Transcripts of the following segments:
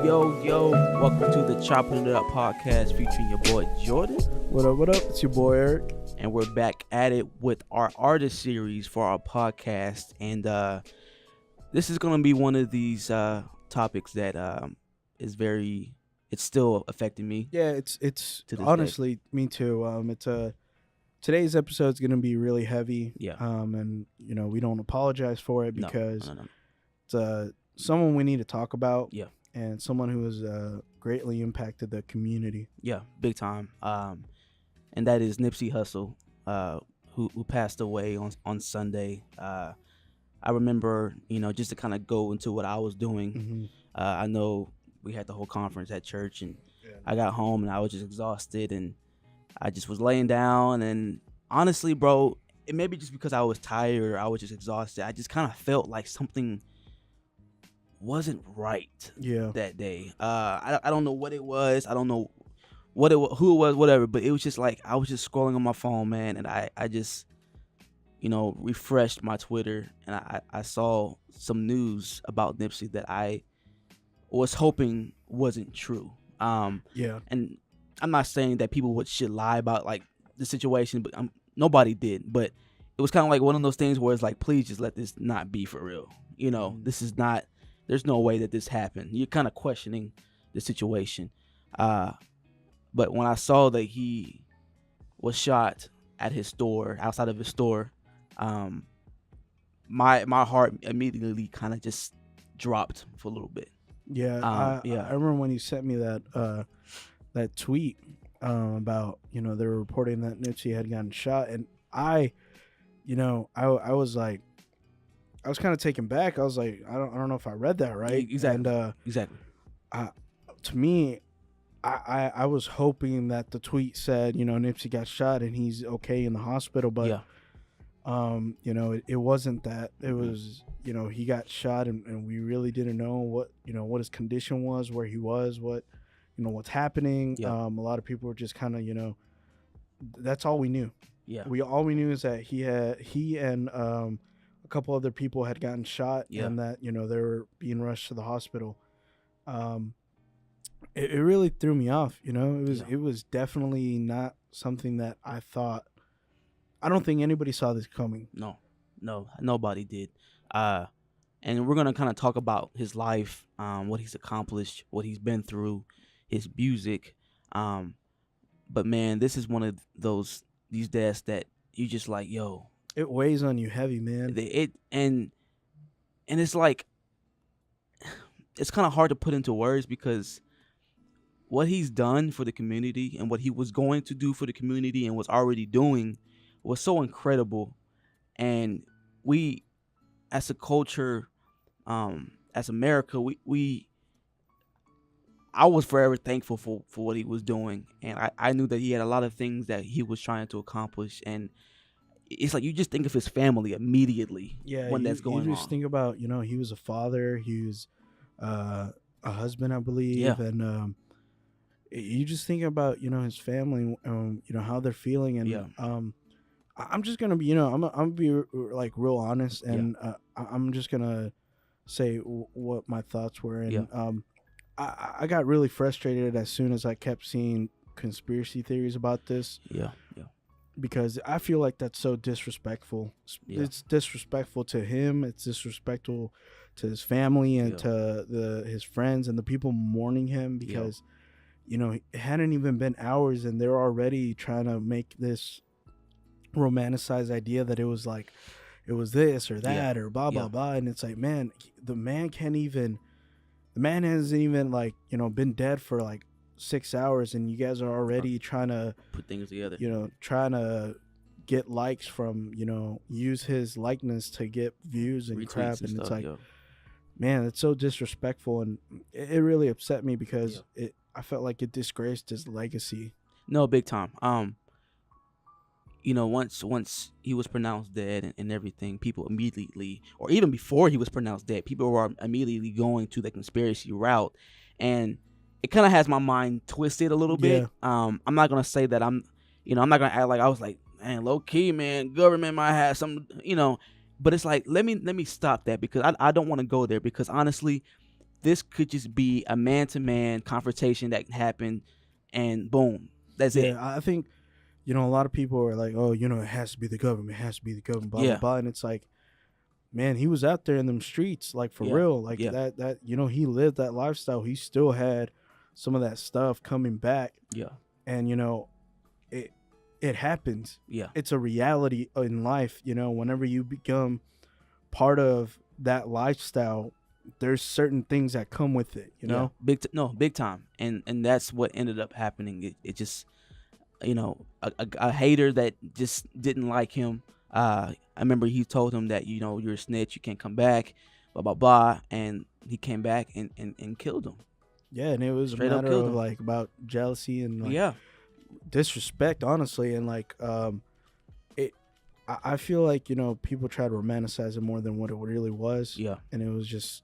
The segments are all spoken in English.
Yo, welcome to the Choppin It Up podcast featuring your boy Jordan. What up? It's your boy Eric. And we're back at it with our artist series for our podcast. And this is going to be one of these topics that it's still affecting me. Yeah, it's honestly, me too. Today's episode is going to be really heavy. Yeah. And, we don't apologize for it because No. it's someone we need to talk about. Yeah. And someone who has greatly impacted the community. Yeah, big time. And that is Nipsey Hussle, who passed away on Sunday. I remember, just to kind of go into what I was doing. Mm-hmm. I know we had the whole conference at church, and I got home and I was just exhausted, and I just was laying down. And honestly, bro, it may be just because I was tired or I was just exhausted. I just kind of felt like something wasn't right that day. I don't know what it was. I don't know who it was, whatever, but it was just like I was just scrolling on my phone, man, and I just refreshed my Twitter, and I saw some news about Nipsey that I was hoping wasn't true. And I'm not saying that people should lie about like the situation, but nobody did. But it was kind of like one of those things where it's like, please just let this not be for real. This is not. There's no way that this happened. You're kind of questioning the situation. But when I saw that he was shot at his store, outside of his store, my heart immediately kind of just dropped for a little bit. I remember when you sent me that tweet about they were reporting that Nipsey had gotten shot, and I was like, I was kind of taken back. I was like, I don't know if I read that right. Exactly. And, exactly. To me, I was hoping that the tweet said, Nipsey got shot and he's okay in the hospital, but it wasn't that. It was, he got shot and we really didn't know what his condition was, where he was, what's happening. Yeah. A lot of people were just kind of, that's all we knew. Yeah. All we knew is that he and a couple other people had gotten shot, and that they were being rushed to the hospital. It really threw me off. It was definitely not something that I thought. I don't think anybody saw this coming. No, nobody did. And we're gonna kind of talk about his life, what he's accomplished, what he's been through, his music. But man, this is one of these deaths that you just like, yo. It weighs on you heavy, man. And it's like, it's kind of hard to put into words because what he's done for the community and what he was going to do for the community and was already doing was so incredible. And we, as a culture, as America, I was forever thankful for what he was doing. And I knew that he had a lot of things that he was trying to accomplish. And it's like you just think of his family immediately when that's going on. You just think about, he was a father, he was a husband, I believe, and you just think about, his family, how they're feeling, and I'm just gonna be, I'm gonna be like real honest, and I'm just gonna say what my thoughts were, and I got really frustrated as soon as I kept seeing conspiracy theories about this. Because I feel like that's so disrespectful. It's disrespectful to him. It's disrespectful to his family and to his friends and the people mourning him. Because, it hadn't even been hours and they're already trying to make this romanticized idea that it was like, it was this or that or blah, blah, blah. And it's like, man, the man hasn't even like, been dead for like 6 hours, and you guys are already trying to put things together, trying to get likes from, use his likeness to get views and retweets crap, and it's like, man, it's so disrespectful, and it really upset me because I felt like it disgraced his legacy. No, big time. Once he was pronounced dead and everything, people immediately, or even before he was pronounced dead, people were immediately going to the conspiracy route, and it kind of has my mind twisted a little bit. I'm not gonna say that I'm not gonna act like I was like, man, low key, man, government might have some, but it's like, let me stop that, because I don't want to go there, because honestly, this could just be a man-to-man confrontation that can happen, and boom, that's it. I think, a lot of people are like, oh, it has to be the government, it has to be the government, blah, blah, blah. And it's like, man, he was out there in them streets, like, for real. Like, that, he lived that lifestyle. He still had some of that stuff coming back. Yeah. And, it happens. Yeah. It's a reality in life, whenever you become part of that lifestyle, there's certain things that come with it, big time. And that's what ended up happening. It just, a hater that just didn't like him. I remember he told him that, you're a snitch, you can't come back, blah, blah, blah. And he came back and killed him. Yeah. And it was a matter of like about jealousy and like disrespect, honestly. And like, I feel like, people try to romanticize it more than what it really was. Yeah. And it was just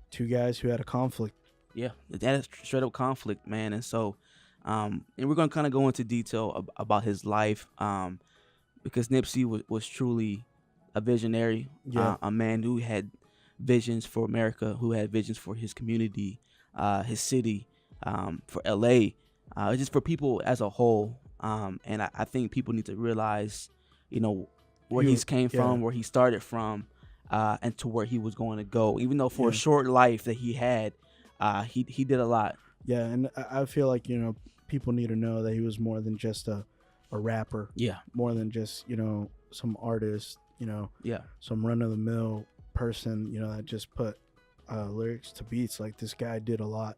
two guys who had a conflict. Yeah. That is straight up conflict, man. And so, and we're going to kind of go into detail about his life, because Nipsey was truly a visionary, a man who had visions for America, who had visions for his community, his city, for LA, just for people as a whole. And I think people need to realize, where he's came from, where he started from, and to where he was going to go. Even though for a short life that he had, he did a lot. Yeah, and I feel like, people need to know that he was more than just a rapper. Yeah. More than just, some artist, some run-of-the-mill person, that just put lyrics to beats. Like, this guy did a lot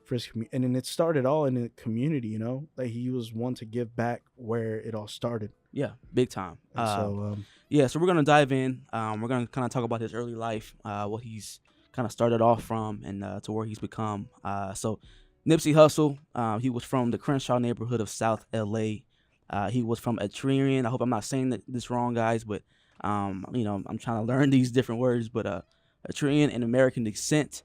for his community. And then it started all in the community, that he was one to give back where it all started. Yeah, big time. So we're going to dive in. We're going to kind of talk about his early life, what he's kind of started off from, and to where he's become. So Nipsey Hussle, he was from the Crenshaw neighborhood of South LA. He was from Etrian. I hope I'm not saying this wrong, guys, but I'm trying to learn these different words. But Etrian and American descent.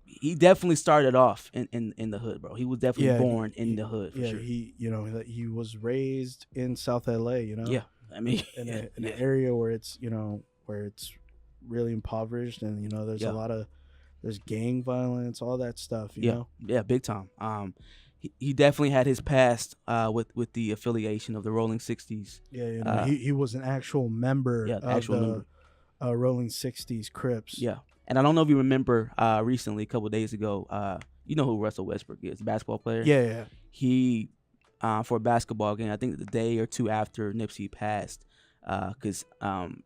He definitely started off in the hood, bro. He was definitely born in the hood. For sure. He was raised in South LA. Yeah, I mean, in an area where it's really impoverished, and there's a lot of gang violence, all that stuff. You know, big time. He definitely had his past with the affiliation of the Rolling 60s. Yeah, he was an actual member of the Rolling 60s Crips. Yeah. And I don't know if you remember recently, a couple of days ago, you know who Russell Westbrook is, the basketball player? Yeah. He, for a basketball game, I think the day or two after Nipsey passed, because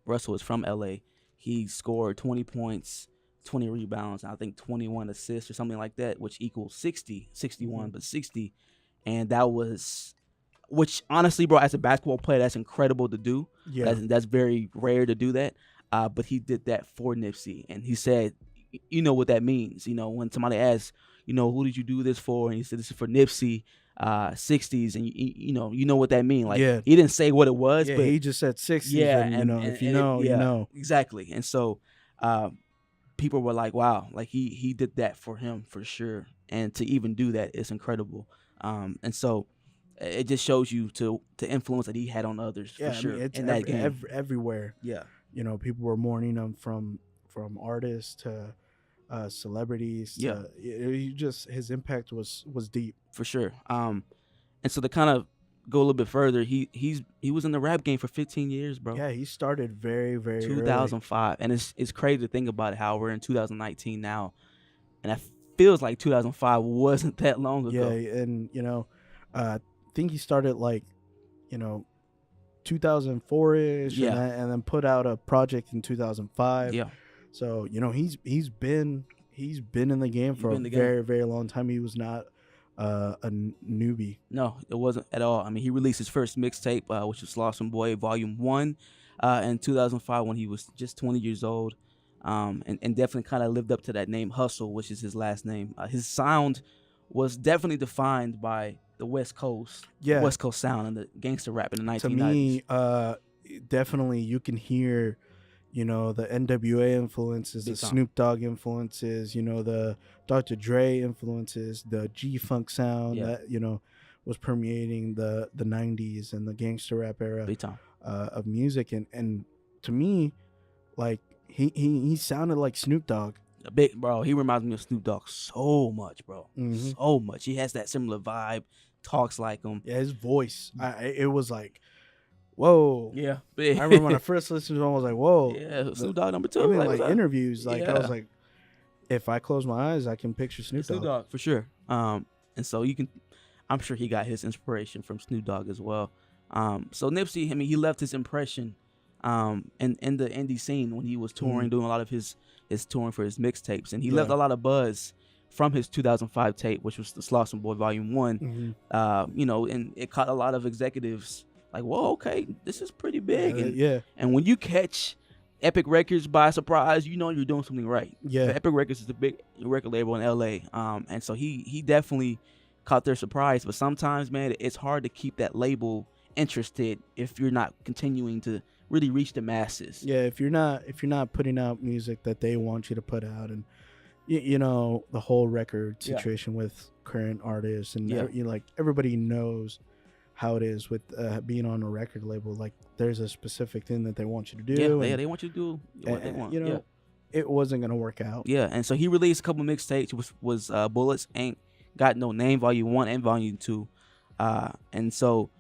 Russell is from L.A., he scored 20 points, 20 rebounds, I think 21 assists or something like that, which equals 61, but 60. And that was, which honestly, bro, as a basketball player, that's incredible to do. Yeah. That's very rare to do that. But he did that for Nipsey, and he said, you know what that means. When somebody asks, who did you do this for? And he said, this is for Nipsey, 60s, and you know what that means. Like, he didn't say what it was, but he just said 60s. Yeah, and if you know, exactly. And so, people were like, wow, like he did that for him for sure, and to even do that is incredible. And so, it just shows you to influence that he had on others for sure. It's everywhere. Yeah. People were mourning him from artists to celebrities. His impact was deep for sure. And so to kind of go a little bit further, he was in the rap game for 15 years, bro. Yeah, he started very, very 2005, and it's crazy to think about how we're in 2019 now, and it feels like 2005 wasn't that long ago. Yeah, and I think he started like 2004-ish, and then put out a project in 2005. Yeah. So he's been in the game for a very, very long time. He was not a newbie. No, it wasn't at all. I mean, he released his first mixtape, which was Slauson Boy Volume 1, in 2005 when he was just 20 years old, and definitely kind of lived up to that name Hussle, which is his last name. His sound was definitely defined by the West Coast sound and the gangster rap in the 1990s. To me, definitely you can hear, the NWA influences, the Snoop Dogg influences, the Dr. Dre influences, the G-Funk sound that, was permeating the 90s and the gangster rap era of music. And to me, like, he sounded like Snoop Dogg. A big bro. He reminds me of Snoop Dogg so much, bro. Mm-hmm. So much. He has that similar vibe. Talks like him. Yeah, his voice. It was like, whoa. Yeah. I remember when I first listened to him, I was like, whoa. Yeah, Snoop Dogg number 2. Even like interviews, like yeah. I was like, if I close my eyes, I can picture Snoop Dogg for sure. And so I'm sure he got his inspiration from Snoop Dogg as well. So Nipsey, I mean, he left his impression in the indie scene when he was touring, doing a lot of his touring for his mixtapes, and he left a lot of buzz from his 2005 tape, which was the Slauson Boy Volume 1. And it caught a lot of executives like, whoa, okay, this is pretty big. And when you catch Epic Records by surprise, you're doing something right. Yeah. Epic Records is a big record label in LA. And so he definitely caught their surprise. But sometimes, man, it's hard to keep that label interested if you're not continuing to really reach the masses. Yeah, if you're not putting out music that they want you to put out, and the whole record situation with current artists, and like everybody knows how it is with being on a record label. Like there's a specific thing that they want you to do. Yeah, they want you to do what they want. It wasn't gonna work out. Yeah, and so he released a couple mixtapes. Was Bullets Ain't Got No Name Volume 1 and Volume 2. And so,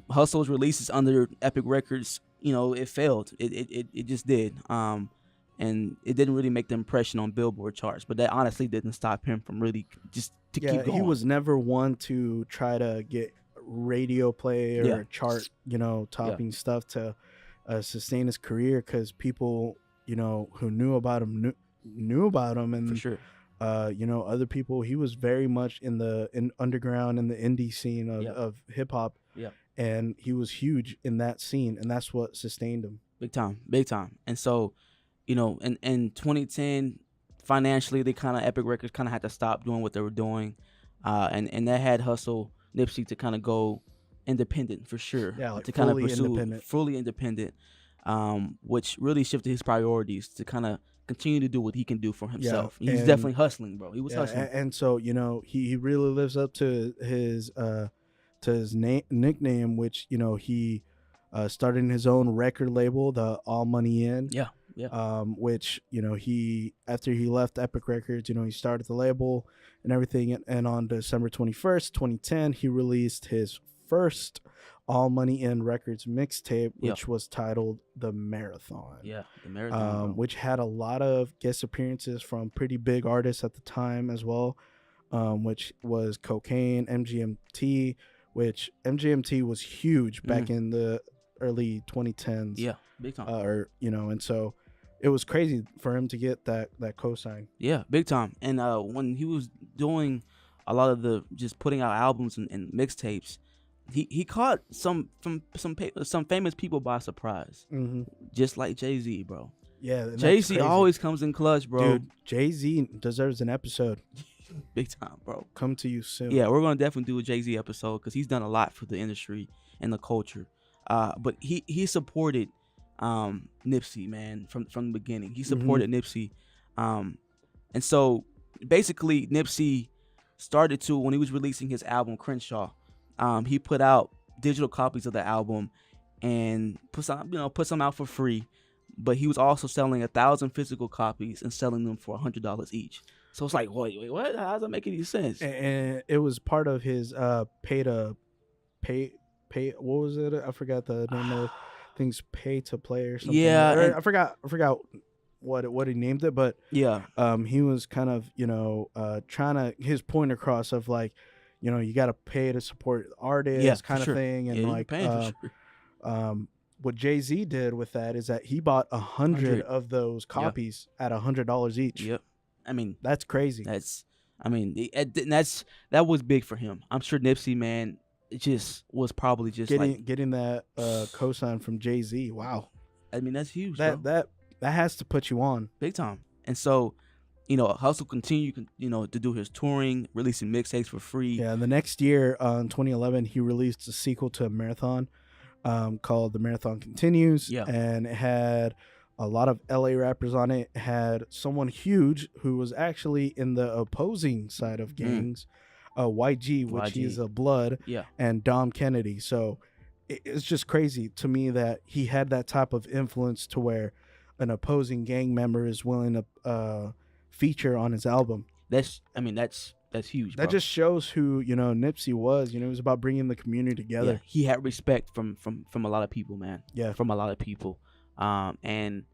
Hustle's releases under Epic Records, it failed. It just did. And it didn't really make the impression on Billboard charts, but that honestly didn't stop him from really just to keep going. He was never one to try to get radio play or chart, topping stuff to sustain his career, because people, who knew about him knew about him, and for sure. Other people, he was very much in underground, in the indie scene of hip hop. Yeah. And he was huge in that scene, and that's what sustained him. Big time. And so, in 2010, financially, Epic Records kind of had to stop doing what they were doing. And that had Nipsey to kind of go independent for sure. Yeah, like to kind of pursue independent. Fully independent, which really shifted his priorities to kind of continue to do what he can do for himself. He's definitely hustling, bro. He was hustling. And so, he really lives up to his nickname, which, he started his own record label, the All Money In. Yeah. Which, he, after he left Epic Records, he started the label and everything. And on December 21st, 2010, he released his first All Money In Records mixtape, which was titled The Marathon. Yeah, The Marathon. Which had a lot of guest appearances from pretty big artists at the time as well, which was Cocaine, MGMT, which MGMT was huge back in the early 2010s. Yeah, big time. And so it was crazy for him to get that cosign. Yeah, big time. And when he was doing a lot of the just putting out albums and mixtapes, he caught some famous people by surprise, just like Jay-Z, bro. Yeah, Jay-Z always comes in clutch, bro. Dude, Jay-Z deserves an episode. Big time, bro. Come to you soon. Yeah, we're gonna definitely do a Jay-Z episode because he's done a lot for the industry and the culture. But he supported Nipsey, man, from the beginning. He supported Nipsey, and so basically Nipsey started to, when he was releasing his album Crenshaw, he put out digital copies of the album and put some out for free, but he was also selling 1,000 physical copies and selling them for $100 each. So it's like, wait, what? How does that make any sense? And it was part of his pay. What was it? I forgot the name of things. Pay to play or something. Yeah, I forgot what he named it, but yeah, he was kind of trying to his point across of like, you got to pay to support artists, kind of thing, and like what Jay-Z did with that is that he bought 100 of those copies at $100 each. Yep. I mean, that's crazy. That was big for him. I'm sure Nipsey, man, it just was probably just getting that cosign from Jay-Z. Wow. I mean, that's huge. That has to put you on big time. And so, Hustle continued, to do his touring, releasing mixtapes for free. Yeah. The next year, in 2011, he released a sequel to Marathon, called The Marathon Continues. Yeah. And it had a lot of LA rappers on it. It had someone huge who was actually in the opposing side of gangs, YG, which he's a Blood, and Dom Kennedy. So it's just crazy to me that he had that type of influence to where an opposing gang member is willing to feature on his album. That's huge, That bro. just shows who, Nipsey was. It was about bringing the community together. Yeah, he had respect from a lot of people, man. Yeah. From a lot of people. And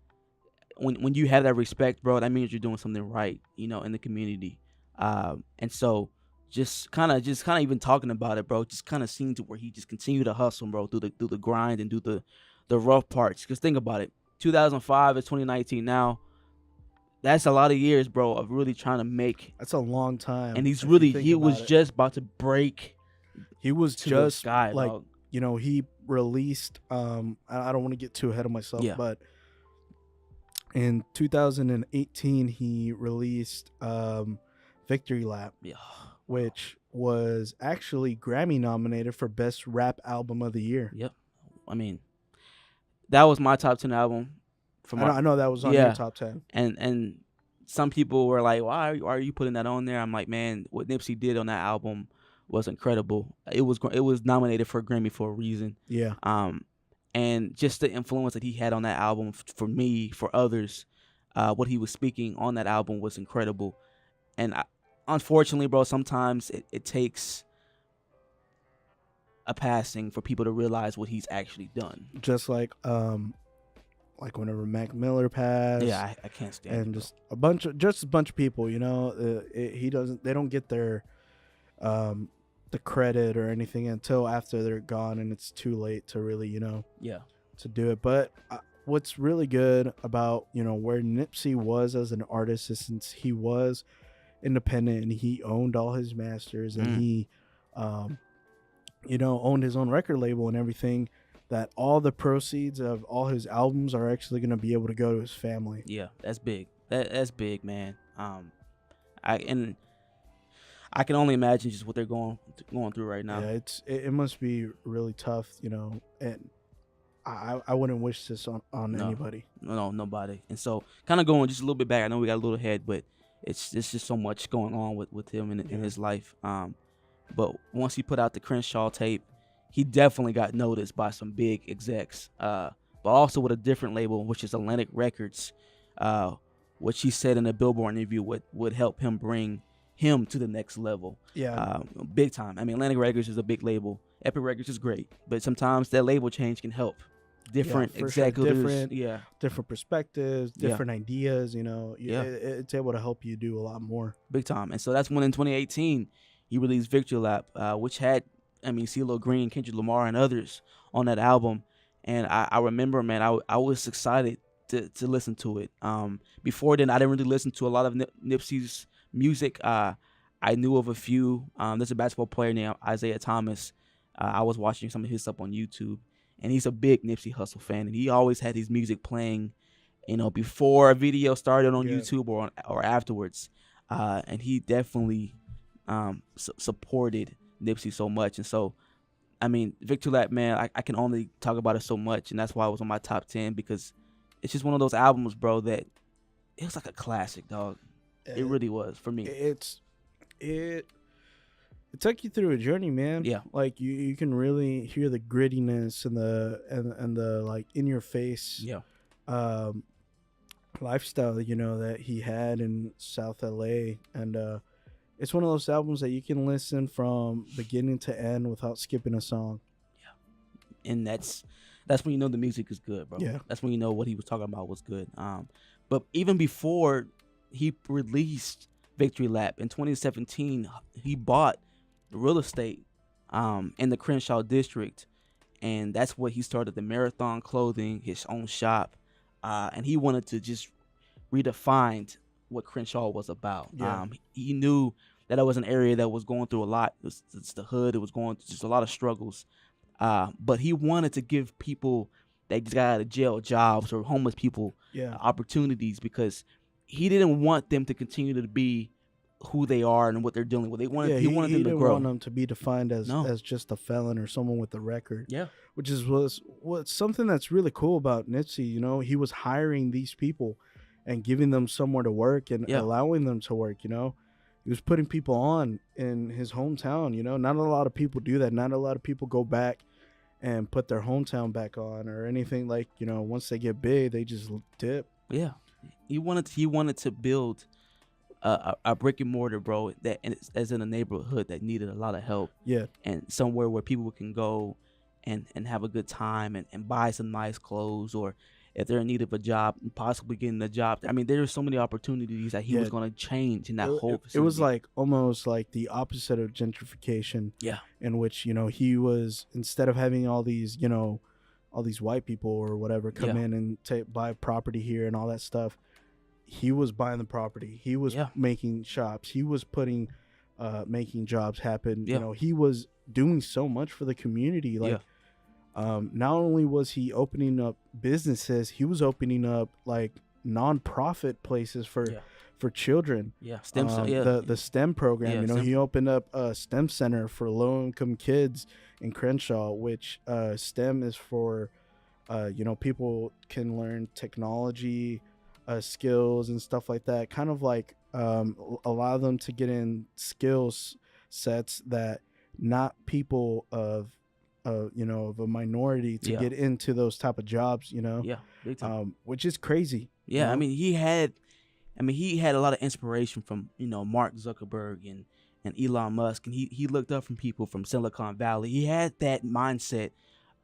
when you have that respect, bro, that means you're doing something right, in the community. And so just kind of even talking about it, bro, just kind of seeing to where he just continued to hustle, bro, through the grind and do the rough parts. Because think about it, 2005 is 2019 now. That's a lot of years, bro, of really trying to make. That's a long time. And he was just about to break. He was to just the sky, like, dog. He released. I don't want to get too ahead of myself, Yeah. but in 2018 he released Victory Lap, Yeah. which was actually Grammy nominated for Best Rap Album of the Year. Yep. I mean, that was my top 10 album. I know that was on your top 10. And some people were like, why are you putting that on there? I'm like, man, what Nipsey did on that album was incredible. It was nominated for a Grammy for a reason. Yeah. And just the influence that he had on that album for me, for others, what he was speaking on that album was incredible. And unfortunately, bro, sometimes it takes a passing for people to realize what he's actually done. Just like whenever Mac Miller passed. Yeah, I can't stand and it, just a bunch of people, they don't get their the credit or anything until after they're gone, and it's too late to really to do it. But what's really good about where Nipsey was as an artist is, since he was independent and he owned all his masters and he owned his own record label and everything, that all the proceeds of all his albums are actually going to be able to go to his family. Yeah, that's big. That's big, man. I can only imagine just what they're going through right now. Yeah, it must be really tough, and I wouldn't wish this on anybody. No, nobody. And so, kind of going just a little bit back. I know we got a little ahead, but it's just so much going on with him in his life. But once he put out the Crenshaw tape, he definitely got noticed by some big execs, but also with a different label, which is Atlantic Records, which he said in a Billboard interview would help him bring him to the next level. Yeah. Big time. I mean, Atlantic Records is a big label. Epic Records is great, but sometimes that label change can help. Different executives, sure. Different perspectives, different ideas, it's able to help you do a lot more. Big time. And so that's when in 2018, he released Victory Lap, which had, CeeLo Green, Kendrick Lamar, and others on that album. And I remember, man, I was excited to listen to it. Before then, I didn't really listen to a lot of Nipsey's music. I knew of a few. There's a basketball player named Isaiah Thomas. I was watching some of his stuff on YouTube, and he's a big Nipsey Hussle fan, and he always had his music playing, before a video started on YouTube or afterwards. And he definitely supported Nipsey so much. And so, Victory Lap, man, I can only talk about it so much, and that's why it was on my top 10, because it's just one of those albums, bro, that it was like a classic, dog. It really was for me. It took you through a journey, man. Yeah. Like you can really hear the grittiness and the like in your face lifestyle, that he had in South LA. And it's one of those albums that you can listen from beginning to end without skipping a song. Yeah. And that's when you know the music is good, bro. Yeah. That's when you know what he was talking about was good. But even before he released Victory Lap in 2017, he bought real estate in the Crenshaw district, and that's what he started the Marathon Clothing, his own shop, and he wanted to just redefine what Crenshaw was about. He knew that it was an area that was going through a lot. It's the hood. It was going through just a lot of struggles, but he wanted to give people that just got out of jail jobs, or homeless people opportunities, because he didn't want them to continue to be who they are and what they're dealing with. He wanted them to grow. He didn't want them to be defined as just a felon or someone with a record. Yeah, which was something that's really cool about Nipsey. He was hiring these people and giving them somewhere to work and allowing them to work. He was putting people on in his hometown. Not a lot of people do that. Not a lot of people go back and put their hometown back on or anything. Like, once they get big, they just dip. Yeah. He wanted to build a brick and mortar, bro, that and it's as in a neighborhood that needed a lot of help. Yeah. And somewhere where people can go and have a good time and buy some nice clothes, or if they're in need of a job, possibly getting a job. I mean, there are so many opportunities that he was going to change in that whole It was vicinity. like almost like the opposite of gentrification. Yeah. In which, you know, he was, instead of having all these, you know, all these white people or whatever come in and buy property here and all that stuff, he was buying the property. He was making shops. He was putting making jobs happen. You know, he was doing so much for the community. Like not only was he opening up businesses, he was opening up like non-profit places for children. STEM the STEM program. You know, he opened up a STEM center for low-income kids in Crenshaw, which STEM is for you know, people can learn technology skills and stuff like that, kind of like allow them to get in skills sets that not people of you know, of a minority to get into those type of jobs, you know. Big time. Which is crazy. You know? I mean, he had a lot of inspiration from, you know, Mark Zuckerberg and Elon Musk, and he looked up from people from Silicon Valley. He had that mindset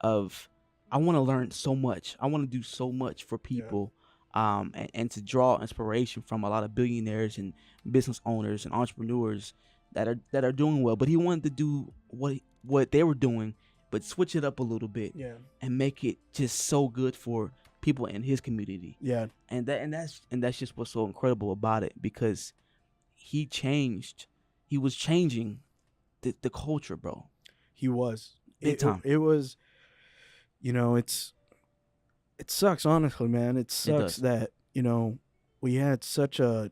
of, I want to learn so much. I want to do so much for people. And to draw inspiration from a lot of billionaires and business owners and entrepreneurs that are doing well. But he wanted to do what they were doing, but switch it up a little bit, and make it just so good for people in his community. And that's just what's so incredible about it, because he was changing the culture, bro. He was big time. It was, you know, it sucks, honestly, man. It sucks that, you know, we had such an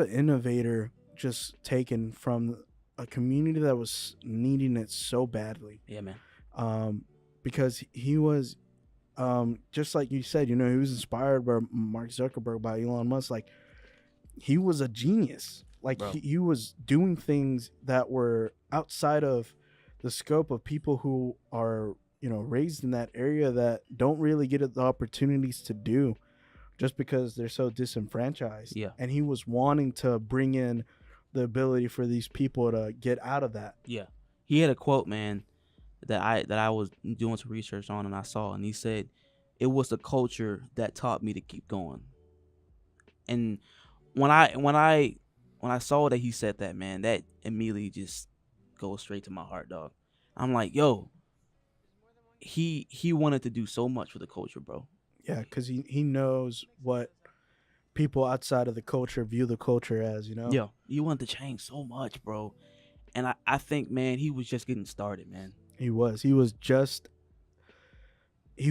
innovator just taken from a community that was needing it so badly. Yeah, man. Because he was, just like you said, you know, he was inspired by Mark Zuckerberg, by Elon Musk. Like, he was a genius. Like, he was doing things that were outside of the scope of people who are, you know, raised in that area, that don't really get the opportunities to do, just because they're so disenfranchised. And he was wanting to bring in the ability for these people to get out of that. He had a quote, man, that I was doing some research on, and I saw, and he said, "It was the culture that taught me to keep going." And when I saw that he said that, man, that immediately just goes straight to my heart, dog. I'm like, yo, he wanted to do so much for the culture, bro. Yeah, because he knows what people outside of the culture view the culture as, you know? Yeah, he wanted to change so much, bro. And I think, man, he was just getting started, man. He was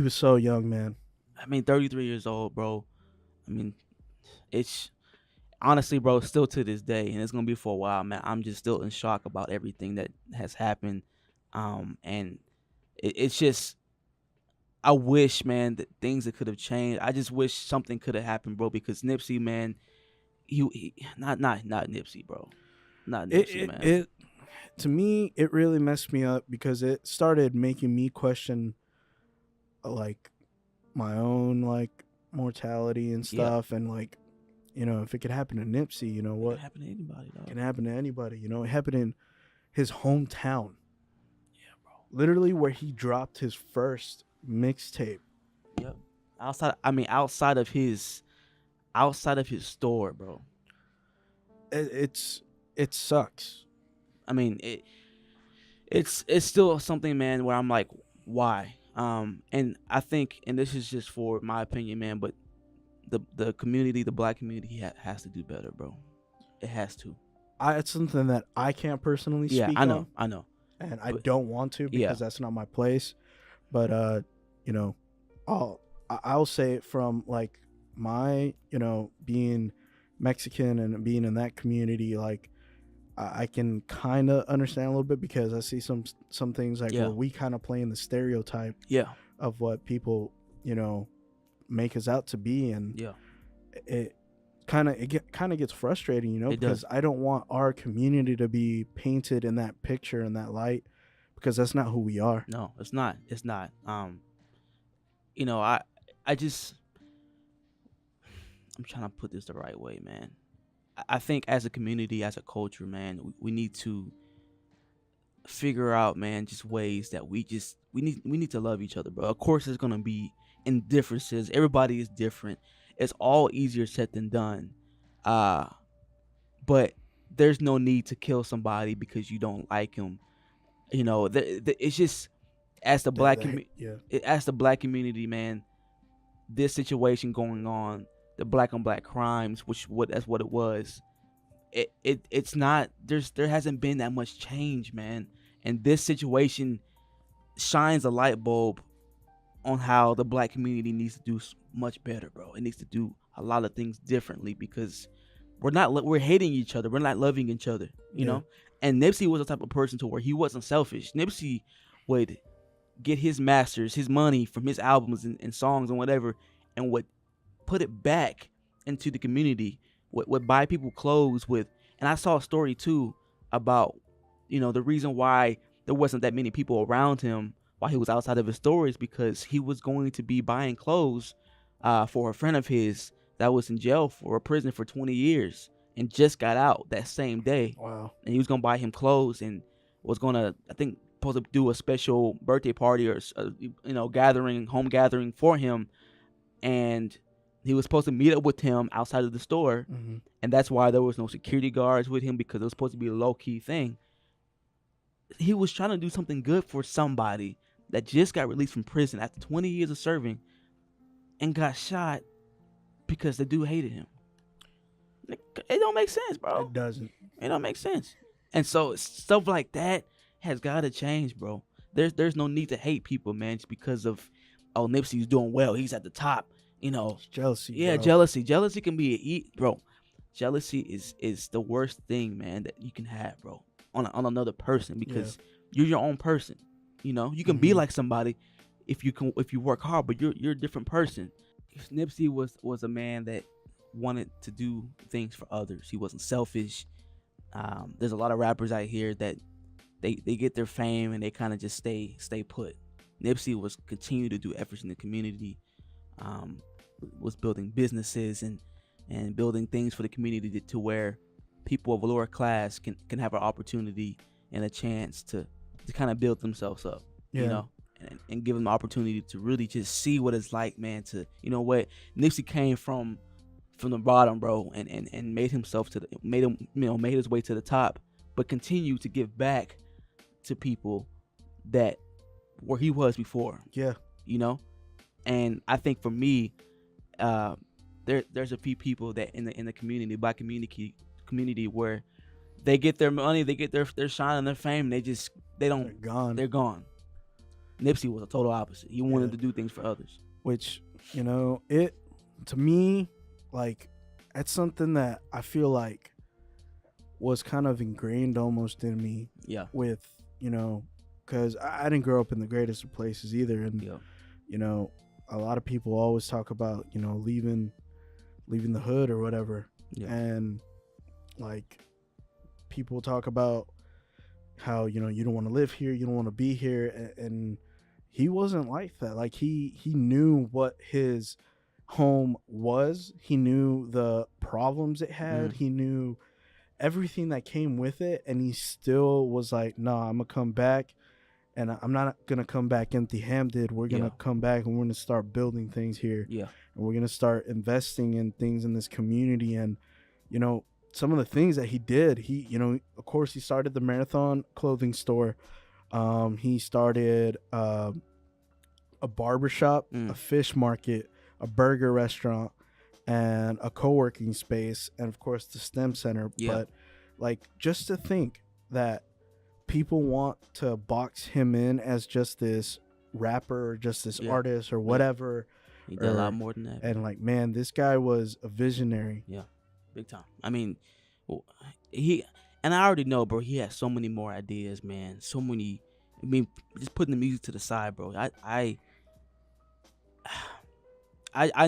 so young, man. I mean, 33 years old, bro. I mean, it's honestly, bro, still to this day, and it's going to be for a while, man. I'm just still in shock about everything that has happened. And it's just, I wish, man, that things that could have changed. I just wish something could have happened, bro, because Nipsey, man, he not Nipsey, bro. Not Nipsey, man. To me, it really messed me up, because it started making me question, like, my own, like, mortality and stuff. And, like, you know, if it could happen to Nipsey, you know what? It can happen to anybody, dog. It can happen to anybody, you know? It happened in his hometown. Yeah, bro. Literally where he dropped his first mixtape. Yep. Outside of his store, bro. It sucks. I mean, it's still something, man, where I'm like, why? And I think, and this is just for my opinion, man, but the community, the black community, has to do better, bro. It has to. It's something that I can't personally speak on. I know. And I don't want to, because that's not my place. But you know, I'll say it from, like, my, you know, being Mexican and being in that community, like, I can kind of understand a little bit, because I see some things, like, where we kind of play in the stereotype of what people, you know, make us out to be. And it kind of gets frustrating, you know, because I don't want our community to be painted in that picture, in that light, because that's not who we are. No, it's not. You know, I'm trying to put this the right way, man. I think as a community, as a culture, man, we need to figure out, man, just ways that we need to love each other, bro. Of course, there's gonna be indifferences. Everybody is different. It's all easier said than done. Uh, but there's no need to kill somebody because you don't like him. It's just as the black Yeah. as the black community, man. This situation going on, the black on black crimes, that's what it was. It's not there hasn't been that much change, man. And this situation shines a light bulb on how the black community needs to do much better, bro. It needs to do a lot of things differently because we're hating each other. We're not loving each other, you know? And Nipsey was the type of person to where he wasn't selfish. Nipsey would get his masters, his money from his albums and songs and whatever, and would put it back into the community, would buy people clothes with. And I saw a story too about, the reason why there wasn't that many people around him while he was outside of his store is because he was going to be buying clothes for a friend of his that was in jail for a prison for 20 years and just got out that same day. Wow. And he was going to buy him clothes and was going to, I think, supposed to do a special birthday party or, home gathering for him. And he was supposed to meet up with him outside of the store. Mm-hmm. And that's why there was no security guards with him, because it was supposed to be a low-key thing. He was trying to do something good for somebody that just got released from prison after 20 years of serving and got shot because the dude hated him. It don't make sense, bro. It doesn't. It don't make sense. And so stuff like that has got to change, bro. There's no need to hate people, man, just because of, oh, Nipsey's doing well, he's at the top, It's jealousy. Yeah, bro. Jealousy can be bro. Jealousy is the worst thing, man, that you can have, bro, on another person, because you're your own person. You can be like somebody if you work hard, but you're a different person. Nipsey was a man that wanted to do things for others. He wasn't selfish. There's a lot of rappers out here that they get their fame and they kind of just stay put. Nipsey was continue to do efforts in the community, was building businesses and building things for the community to where people of a lower class can have an opportunity and a chance to kind of build themselves up, and give them the opportunity to really just see what it's like, man. To what Nipsey came from the bottom, bro, and made himself made his way to the top, but continue to give back to people that where he was before. Yeah. And I think for me, there's a few people that in the community, black community, where they get their money, they get their shine and their fame, they're gone. Nipsey was a total opposite. He wanted to do things for others. Which, it, to me, like, that's something that I feel like was kind of ingrained almost in me. Yeah. With, because I didn't grow up in the greatest of places either. And, a lot of people always talk about, leaving the hood or whatever. Yeah. And, like, people talk about how, you don't want to live here, you don't want to be here. And he wasn't like that. Like, he knew what his home was. He knew the problems it had. He knew everything that came with it. And he still was like, no, I'm going to come back. And I'm not going to come back empty-handed. We're going to come back and we're going to start building things here. Yeah. And we're going to start investing in things in this community. And, some of the things that he did, he, of course, he started the Marathon clothing store. He started a barbershop, a fish market, a burger restaurant, and a co-working space, and of course the STEM center. Yeah. But like, just to think that people want to box him in as just this rapper or just this artist or whatever. He did a lot more than that. And like, man, this guy was a visionary. Yeah. Big time. I mean, I already know, bro, he has so many more ideas, man. So many. I mean, just putting the music to the side, bro. I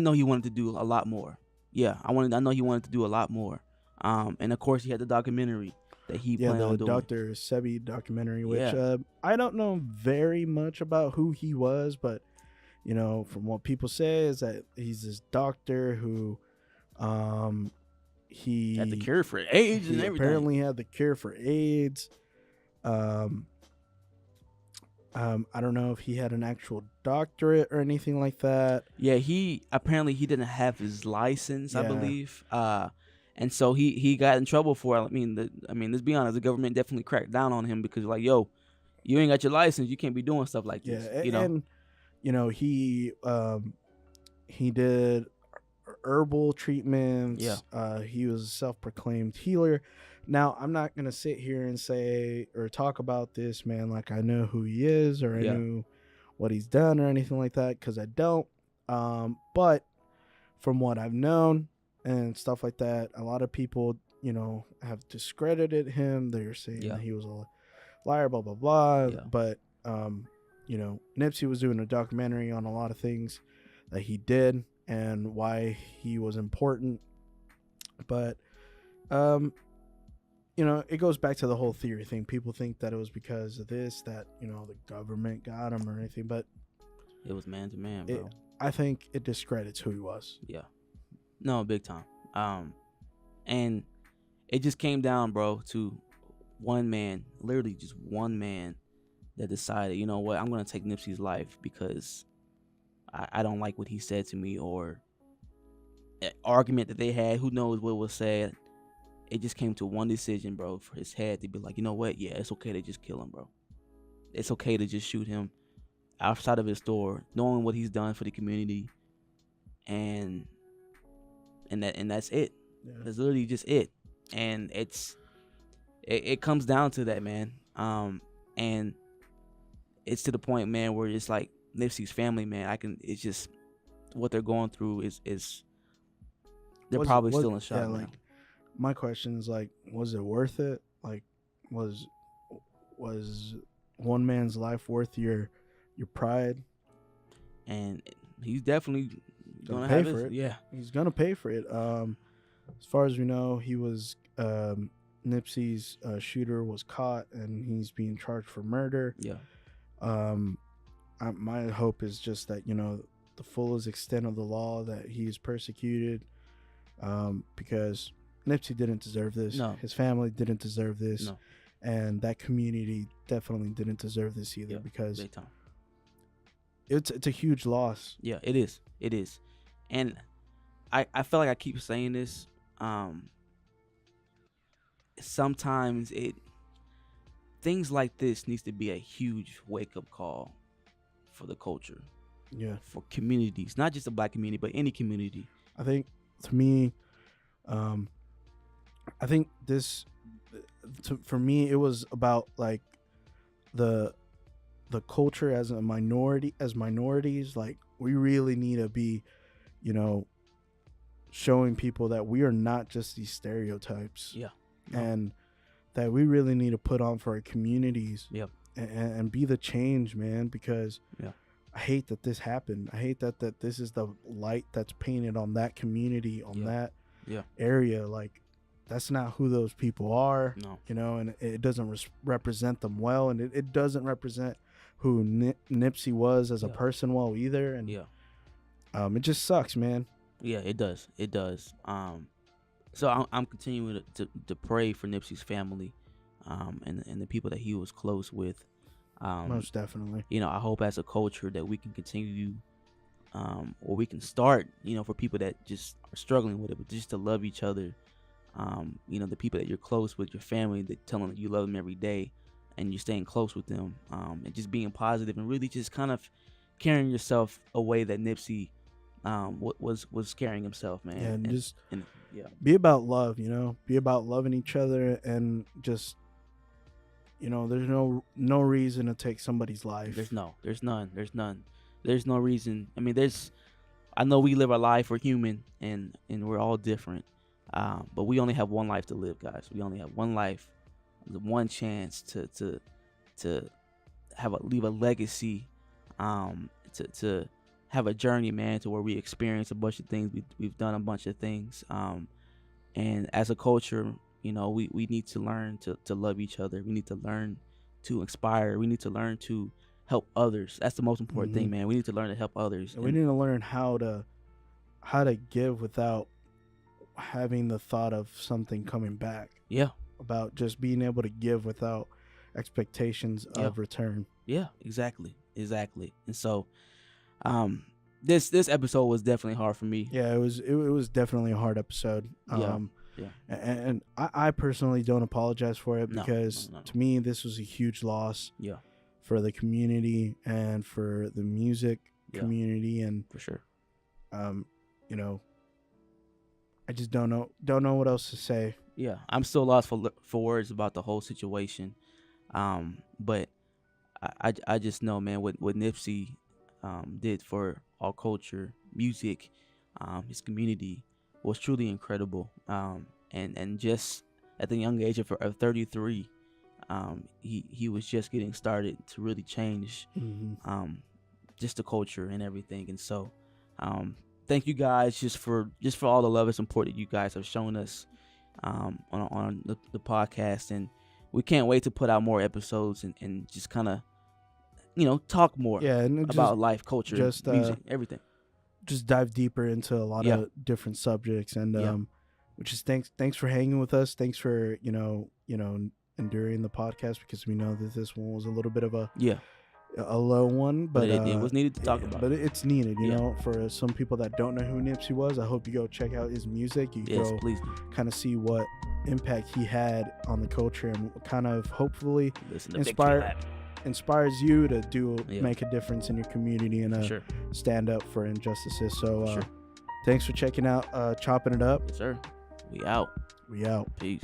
know he wanted to do a lot more. Yeah, I know he wanted to do a lot more. And of course, he had the documentary that he planned on doing. The Dr. Sebi documentary, which I don't know very much about who he was, but from what people say is that he's this doctor who he had the cure for AIDS and everything. Apparently had the cure for AIDS. I don't know if he had an actual doctorate or anything like that. Yeah, he didn't have his license, I believe. And so he got in trouble for it. I mean, let's be honest, the government definitely cracked down on him because like, yo, you ain't got your license, you can't be doing stuff like this. And he did herbal treatments. Yeah. He was a self-proclaimed healer. Now, I'm not going to sit here and say or talk about this man like I know who he is or I know what he's done or anything like that, because I don't. But from what I've known and stuff like that, a lot of people, have discredited him. They're saying that he was a liar, blah, blah, blah. Yeah. But, Nipsey was doing a documentary on a lot of things that he did and why he was important. But, it goes back to the whole theory thing. People think that it was because of this, that, the government got him or anything, but it was man to man, bro. I think it discredits who he was. Yeah. No, big time. And it just came down, bro, to one man, literally just one man that decided, you know what, I'm going to take Nipsey's life because I don't like what he said to me, or an argument that they had, who knows what was said. It just came to one decision, bro, for his head to be like, you know what? Yeah, it's okay to just kill him, bro. It's okay to just shoot him outside of his door, knowing what he's done for the community, and that's it. Yeah. That's literally just it. And it comes down to that, man. And it's to the point, man, where it's like Nipsey's family, man. It's just what they're going through is they're probably still in shock. Yeah, like, my question is, like, was it worth it? Like, was one man's life worth your pride? And he's definitely gonna pay for it. Yeah, he's gonna pay for it. As far as we know, he was Nipsey's shooter was caught and he's being charged for murder. Yeah. My hope is just that the fullest extent of the law, that he is persecuted, because Nipsey didn't deserve this. No. His family didn't deserve this. No. And that community definitely didn't deserve this either, because it's a huge loss. Yeah, it is. It is. And I feel like I keep saying this. Sometimes things like this needs to be a huge wake-up call for the culture. Yeah. For communities, not just the black community, but any community. I think, to me, I think for me, it was about like the culture as minorities. Like, we really need to be, showing people that we are not just these stereotypes. Yeah. No. And that we really need to put on for our communities. Yep. And be the change, man, because yeah. I hate that this happened. I hate that this is the light that's painted on that community, on that area. Like, that's not who those people are. No. And it doesn't represent them well, and it doesn't represent who Nipsey was as a person well either. And it just sucks, man. Yeah, it does. It does. So I'm continuing to pray for Nipsey's family, and the people that he was close with. Most definitely. I hope as a culture that we can continue, or we can start, for people that just are struggling with it, but just to love each other. The people that you're close with, your family, that telling them you love them every day, and you're staying close with them, and just being positive and really just kind of carrying yourself a way that Nipsey was carrying himself, man. Yeah, be about love, be about loving each other, and just, there's no reason to take somebody's life. There's none. There's no reason. I mean, I know we live our life, we're human, and we're all different. But we only have one life to live, guys. We only have one life, one chance to leave a legacy, to have a journey, man, to where we experience a bunch of things. We've done a bunch of things, and as a culture, we need to learn to love each other. We need to learn to inspire. We need to learn to help others. That's the most important thing, man. We need to learn to help others. And we need to learn how to give without having the thought of something coming back. Yeah. About just being able to give without expectations of return. Yeah, exactly. And so, this episode was definitely hard for me. Yeah, it was definitely a hard episode. And I personally don't apologize for it because to me this was a huge loss. Yeah. For the community and for the music community, and for sure. You know, I just don't know what else to say. Yeah, I'm still lost for words about the whole situation. But I just know, man, what Nipsey did for our culture, music, his community was truly incredible. And just at the young age of 33, he was just getting started to really change just the culture and everything. And so thank you guys just for all the love and support that you guys have shown us on the podcast, and we can't wait to put out more episodes and just kind of talk more about life, culture, music, everything. Just dive deeper into a lot of different subjects, and which is thanks for hanging with us. Thanks for enduring the podcast, because we know that this one was a little bit of a low one, but it was needed to talk about. But it's needed, you know, for some people that don't know who Nipsey was. I hope you go check out his music. You go please kind of see what impact he had on the culture, and kind of hopefully inspires you to make a difference in your community and stand up for injustices. So thanks for checking out Choppin It Up. Yes, sir. We out. We out. Peace.